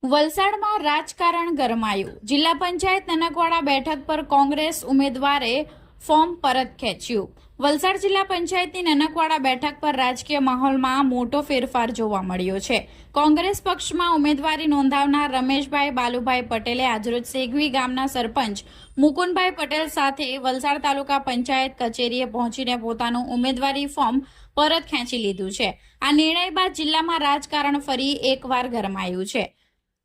વલસાડમાં રાજકારણ ગરમાયું. જિલ્લા પંચાયત નનકવાડા બેઠક પર કોંગ્રેસ ઉમેદવારે ફોર્મ પરત ખેંચ્યું. વલસાડ જિલ્લા પંચાયતની નનકવાડા બેઠક પર રાજકીય માહોલમાં મોટો ફેરફાર જોવા મળ્યો છે. કોંગ્રેસ પક્ષમાં ઉમેદવારી નોંધાવનાર રમેશભાઈ બાલુભાઈ પટેલે આજરોજ સેગવી ગામના સરપંચ મુકુંદભાઈ પટેલ સાથે વલસાડ તાલુકા પંચાયત કચેરીએ પહોંચીને પોતાનું ઉમેદવારી ફોર્મ પરત ખેંચી લીધું છે. આ નિર્ણય બાદ જિલ્લામાં રાજકારણ ફરી એકવાર ગરમાયું છે.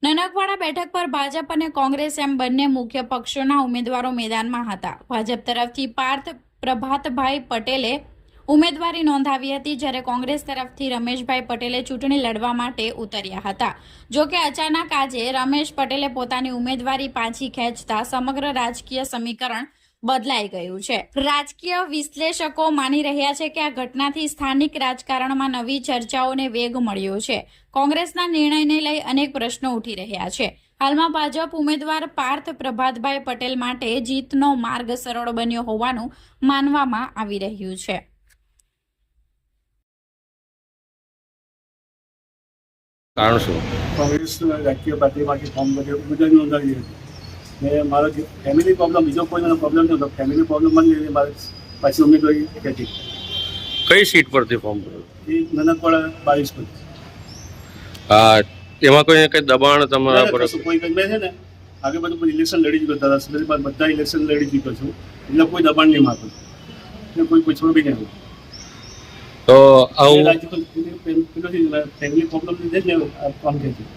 નનકવાડા બેઠક પર ભાજપ અને કોંગ્રેસ એમ બંને મુખ્ય પક્ષોના ઉમેદવારો મેદાનમાં હતા. ભાજપ તરફથી પાર્થ પ્રભાતભાઈ પટેલે ઉમેદવારી નોંધાવી હતી, જ્યારે કોંગ્રેસ તરફથી રમેશભાઈ પટેલે ચૂંટણી લડવા માટે ઉતર્યા હતા. જો કે અચાનક આજે રમેશ પટેલે પોતાની ઉમેદવારી પાછી ખેંચતા સમગ્ર રાજકીય સમીકરણ બદલાઈ ગયું છે. રાજકીય વિશ્લેષકો માની રહ્યા છે કે આ ઘટનાથી સ્થાનિક રાજકારણમાં નવી ચર્ચાઓને વેગ મળ્યો છે. કોંગ્રેસના નિર્ણયને લઈ અનેક પ્રશ્નો ઉઠી રહ્યા છે. હાલમાં ભાજપ ઉમેદવાર પાર્થ પ્રભાતભાઈ પટેલ માટે જીતનો માર્ગ સરળ બન્યો હોવાનું માનવામાં આવી રહ્યું છે. કારણ શું? કોંગ્રેસ રાજકીય પાર્ટીમાંથી ફોર્મ બધા નોંધાવી હતી ને મારો ફેમિલી પ્રોબ્લેમ, બીજો કોઈ પ્રોબ્લેમ નહોતો. ફેમિલી પ્રોબ્લેમ લઈને મારે પાછી ઉમેદવારી ખેંચી. કઈ સીટ પરથી ફોર્મ ભર્યું? એ નનકવાડા 22 પર. એમાં કોઈ કઈ દબાણ તમારા પર? કોઈ કંઈ મેં છે ને આગળ બધું ઇલેક્શન લડી ચૂક્યો હતા. બધા ઇલેક્શન લડી ચૂક્યો છું, એટલે કોઈ દબાણ નહીં મારતું, એટલે કોઈ પૂછવું બી નહીં. તો આવું ફેમિલી પ્રોબ્લેમ લીધે જ ફોર્મ ખેંચ્યું.